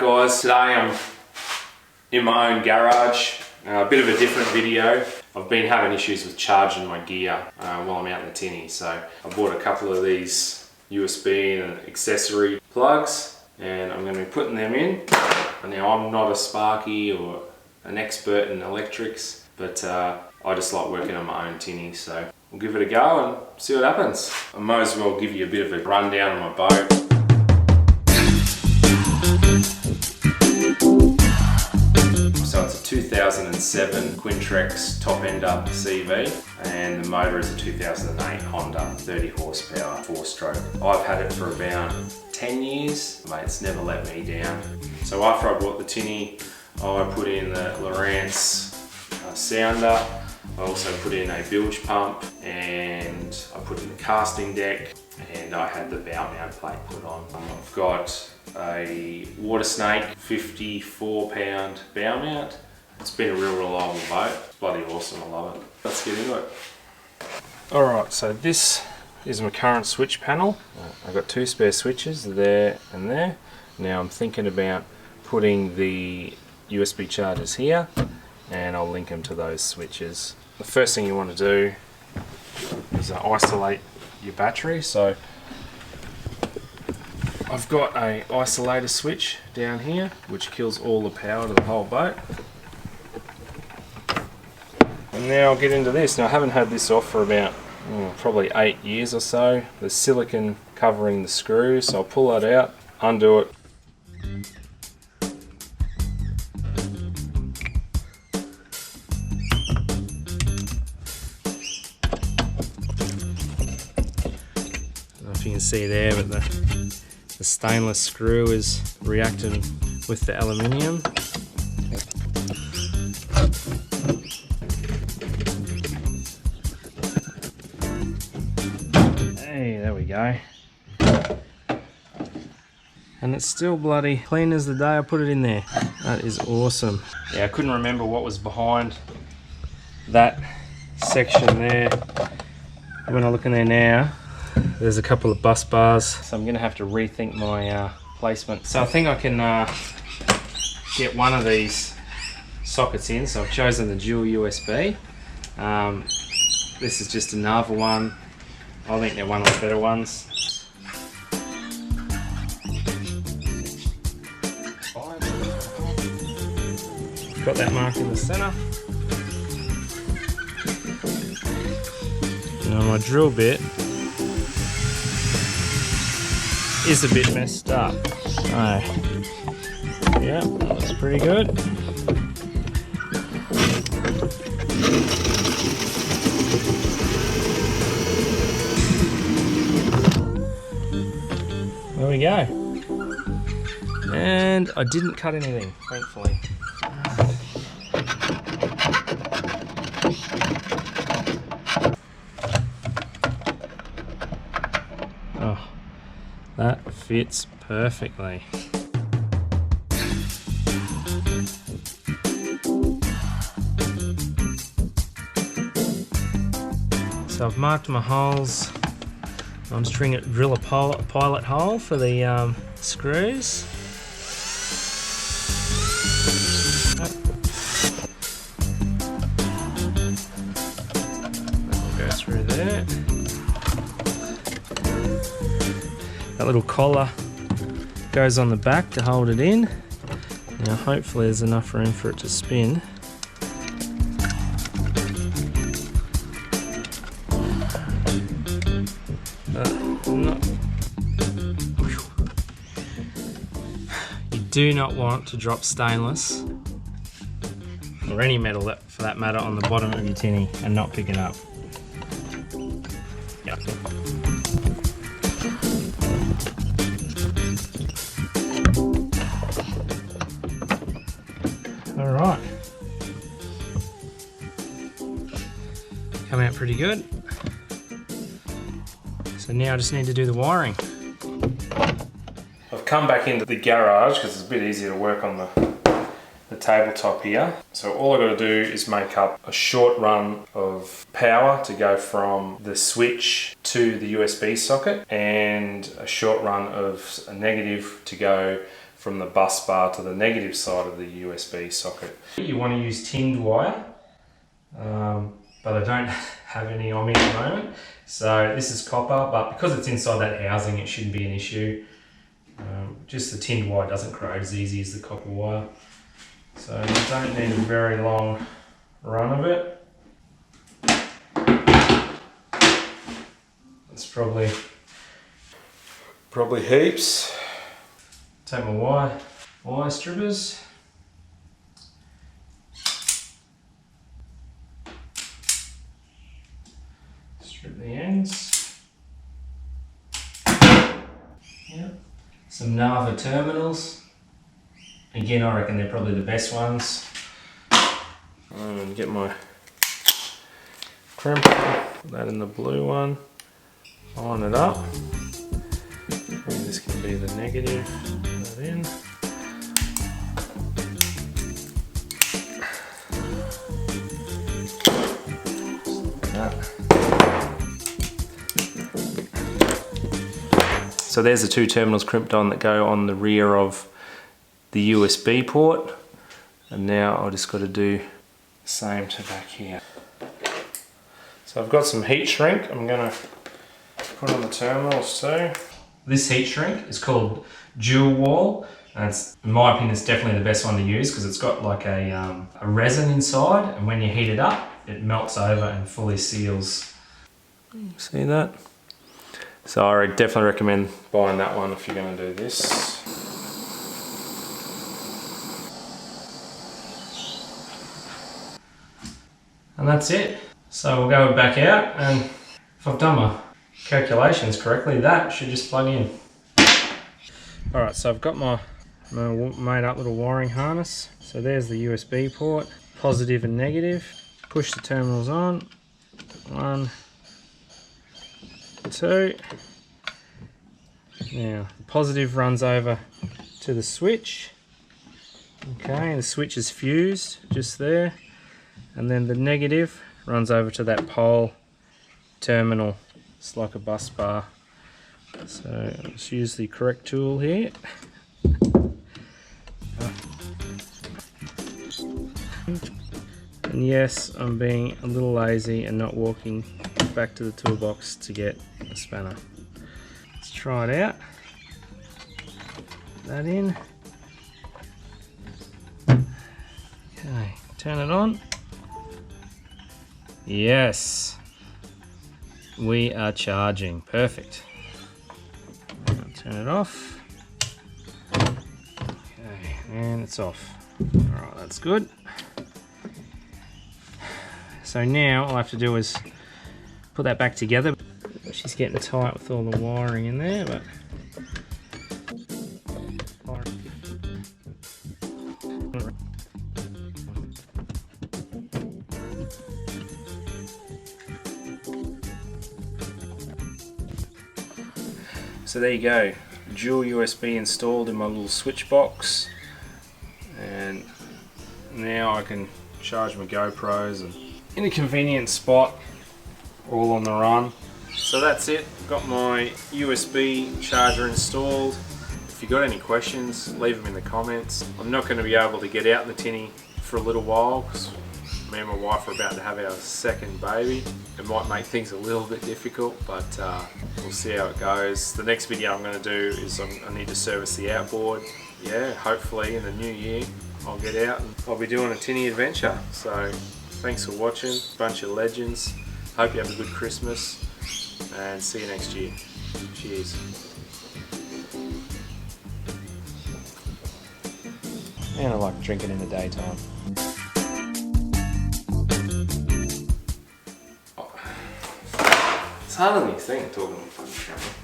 guys. Today I'm in my own garage. A bit of a different video. I've been having issues with charging my gear while I'm out in the tinny, so I bought a couple of these USB and accessory plugs and I'm going to be putting them in. Now I'm not a Sparky or an expert in electrics, but I just like working on my own tinny, so we'll give it a go and see what happens. I might as well give you a bit of a rundown on my boat. So it's a 2007 Quintrex top-ender CV and the motor is a 2008 Honda 30 horsepower 4-stroke. I've had it for about 10 years, mate's never let me down. So after I bought the tinny, I put in the Lowrance sounder. I also put in a bilge pump and I put in the casting deck and I had the bow mount plate put on. I've got a Water Snake 54-pound bow mount. It's been a real reliable boat. It's bloody awesome, I love it. Let's get into it. Alright, so this is my current switch panel. I've got two spare switches, there and there. Now I'm thinking about putting the USB chargers here and I'll link them to those switches. The first thing you want to do is isolate your battery. So I've got a isolator switch down here which kills all the power to the whole boat. And now I'll get into this. Now I haven't had this off for about probably 8 years or so. There's silicone covering the screw, so I'll pull that out, undo it. You can see there, but the stainless screw is reacting with the aluminium. Hey, there we go. And it's still bloody clean as the day I put it in there. That is awesome. Yeah, I couldn't remember what was behind that section there. When I look in there now, there's a couple of bus bars, so I'm going to have to rethink my placement. So I think I can get one of these sockets in, so I've chosen the dual USB. This is just another one. I think they're one of the better ones. Got that marked in the center. Now my drill bit is a bit messed up. Oh, yeah, that looks pretty good. There we go. And I didn't cut anything, thankfully. Oh. That fits perfectly. So I've marked my holes. I'm just trying to drill a pilot hole for the screws. That'll go through there. That little collar goes on the back to hold it in. Now hopefully there's enough room for it to spin. You do not want to drop stainless or any metal for that matter on the bottom of your tinny and not pick it up. Yep. Alright, come out pretty good. So now I just need to do the wiring. I've come back into the garage because it's a bit easier to work on the tabletop here. So all I've got to do is make up a short run of power to go from the switch to the USB socket and a short run of a negative to go from the bus bar to the negative side of the USB socket. You want to use tinned wire, but I don't have any on me at the moment. So this is copper, but because it's inside that housing, it shouldn't be an issue. Just the tinned wire doesn't corrode as easy as the copper wire. So you don't need a very long run of it. It's probably heaps. Take my wire strippers. Strip the ends. Yep. Some Nava terminals. Again, I reckon they're probably the best ones. I'm going to get my crimper, put that in the blue one, line it up. And this can be the negative, put that in. So there's the two terminals crimped on that go on the rear of the USB port, and now I've just got to do the same to back here. So I've got some heat shrink I'm going to put on the terminals too. This heat shrink is called Dual Wall, and it's, in my opinion, it's definitely the best one to use because it's got like a resin inside, and when you heat it up it melts over and fully seals. See that? So I definitely recommend buying that one if you're going to do this. And that's it. So we'll go back out, and if I've done my calculations correctly, that should just plug in. Alright, so I've got my made up little wiring harness. So there's the USB port, positive and negative. Push the terminals on. 1, 2. Now the positive runs over to the switch. Okay, the switch is fused just there, and then the negative runs over to that pole terminal. It's like a bus bar. So let's use the correct tool here. And yes, I'm being a little lazy and not walking back to the toolbox to get a spanner. Let's try it out. Put that in. Okay, turn it on. Yes, we are charging. Perfect. Turn it off. Okay, and it's off. Alright, that's good. So now all I have to do is put that back together. She's getting tight with all the wiring in there, but so there you go, dual USB installed in my little switch box, and now I can charge my GoPros and in a convenient spot, all on the run. So that's it, got my USB charger installed. If you got any questions, leave them in the comments. I'm not going to be able to get out in the tinny for a little while because me and my wife are about to have our second baby. It might make things a little bit difficult, but we'll see how it goes. The next video I'm going to do is I need to service the outboard. Yeah, hopefully in the new year I'll get out and I'll be doing a tinny adventure. So thanks for watching, bunch of legends. Hope you have a good Christmas and see you next year. Cheers. And I like drinking in the daytime. It's harder than you think talking on the phone camera.